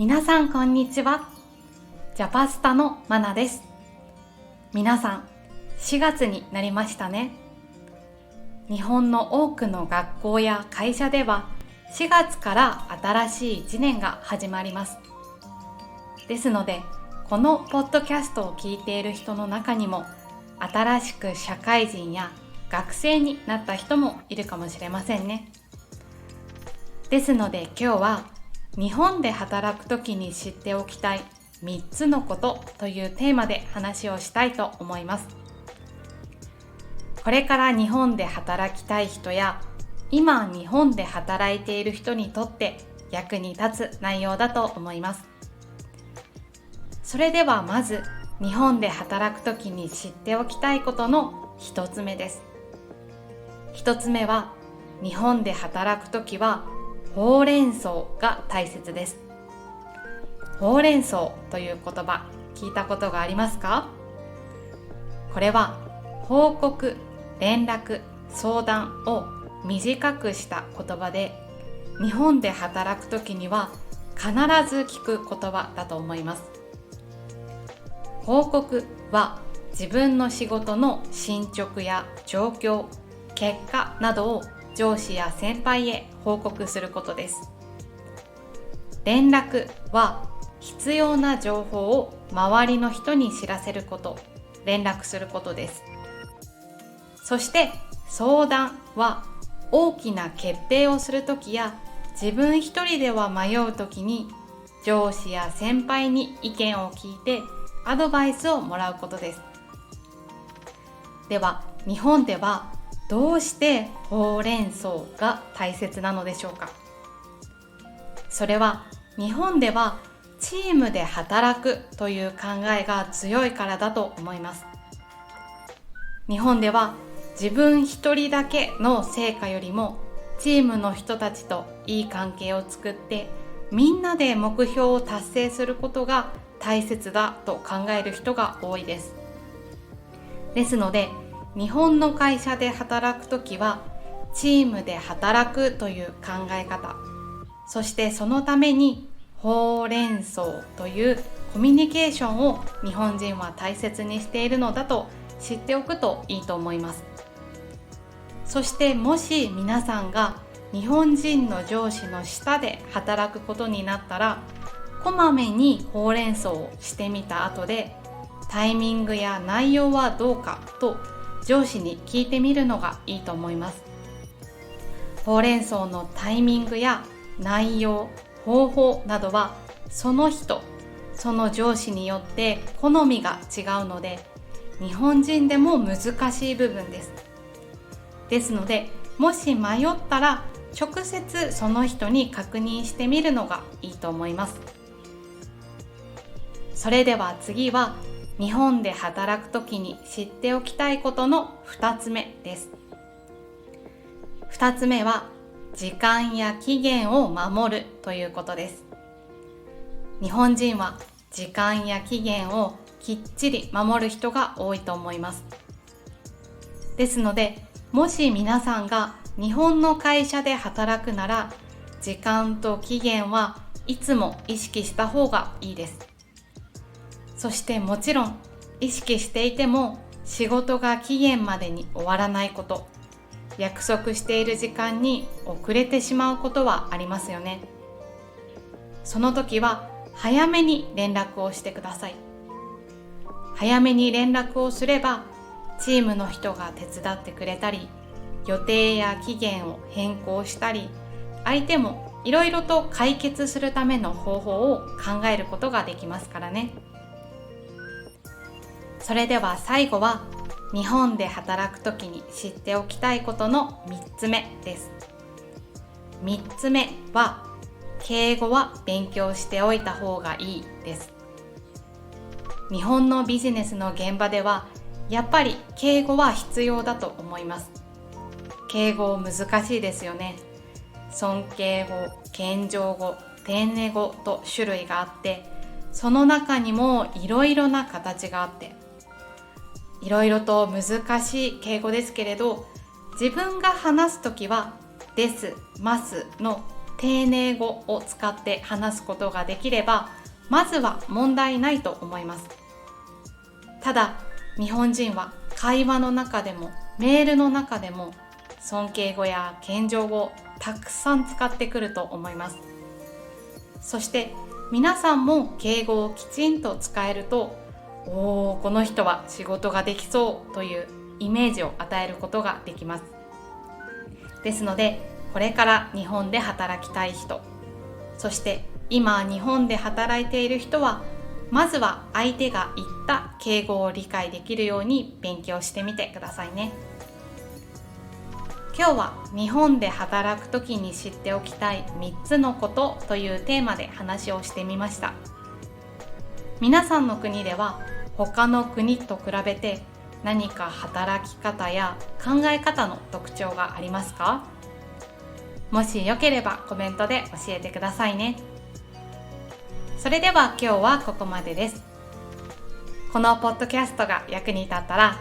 皆さんこんにちは。ジャパスタのマナです。皆さん、4月になりましたね。日本の多くの学校や会社では4月から新しい1年が始まります。ですので、このポッドキャストを聞いている人の中にも新しく社会人や学生になった人もいるかもしれませんね。ですので今日は日本で働くときに知っておきたい3つのことというテーマで話をしたいと思います。これから日本で働きたい人や今日本で働いている人にとって役に立つ内容だと思います。それではまず日本で働くときに知っておきたいことの1つ目です。1つ目は日本で働くときはほうれん草が大切です。ほうれん草という言葉聞いたことがありますか？これは報告、連絡、相談を短くした言葉で、日本で働くときには必ず聞く言葉だと思います。報告は自分の仕事の進捗や状況、結果などを上司や先輩へ報告することです。連絡は必要な情報を周りの人に知らせること、連絡することです。そして相談は大きな決定をするときや自分一人では迷うときに上司や先輩に意見を聞いてアドバイスをもらうことです。では日本ではどうしてほうれん草が大切なのでしょうか？それは日本ではチームで働くという考えが強いからだと思います。日本では自分一人だけの成果よりもチームの人たちといい関係を作ってみんなで目標を達成することが大切だと考える人が多いです。ですので日本の会社で働くときはチームで働くという考え方、そしてそのためにほうれん草というコミュニケーションを日本人は大切にしているのだと知っておくといいと思います。そしてもし皆さんが日本人の上司の下で働くことになったら、こまめにほうれん草をしてみた後でタイミングや内容はどうかと上司に聞いてみるのがいいと思います。ほうれん草のタイミングや内容、方法などはその人、その上司によって好みが違うので、日本人でも難しい部分です。ですので、もし迷ったら直接その人に確認してみるのがいいと思います。それでは次は日本で働くときに知っておきたいことの2つ目です。2つ目は時間や期限を守るということです。日本人は時間や期限をきっちり守る人が多いと思います。ですので、もし皆さんが日本の会社で働くなら、時間と期限はいつも意識した方がいいです。そしてもちろん意識していても仕事が期限までに終わらないこと、約束している時間に遅れてしまうことはありますよね。その時は早めに連絡をしてください。早めに連絡をすればチームの人が手伝ってくれたり、予定や期限を変更したり、相手もいろいろと解決するための方法を考えることができますからね。それでは最後は日本で働くときに知っておきたいことの3つ目です。3つ目は敬語は勉強しておいた方がいいです。日本のビジネスの現場ではやっぱり敬語は必要だと思います。敬語難しいですよね。尊敬語、謙譲語、丁寧語と種類があって、その中にもいろいろな形があって、いろいろと難しい敬語ですけれど、自分が話すときはです、ますの丁寧語を使って話すことができれば、まずは問題ないと思います。ただ、日本人は会話の中でもメールの中でも尊敬語や謙譲語をたくさん使ってくると思います。そして皆さんも敬語をきちんと使えると、この人は仕事ができそうというイメージを与えることができます。ですので、これから日本で働きたい人、そして今日本で働いている人は、まずは相手が言った敬語を理解できるように勉強してみてくださいね。今日は日本で働くときに知っておきたい3つのことというテーマで話をしてみました。皆さんの国では他の国と比べて何か働き方や考え方の特徴がありますか？もしよければコメントで教えてくださいね。それでは今日はここまでです。このポッドキャストが役に立ったら、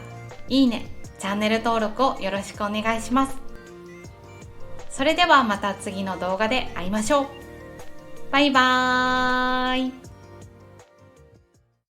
いいね、チャンネル登録をよろしくお願いします。それではまた次の動画で会いましょう。バイバーイ。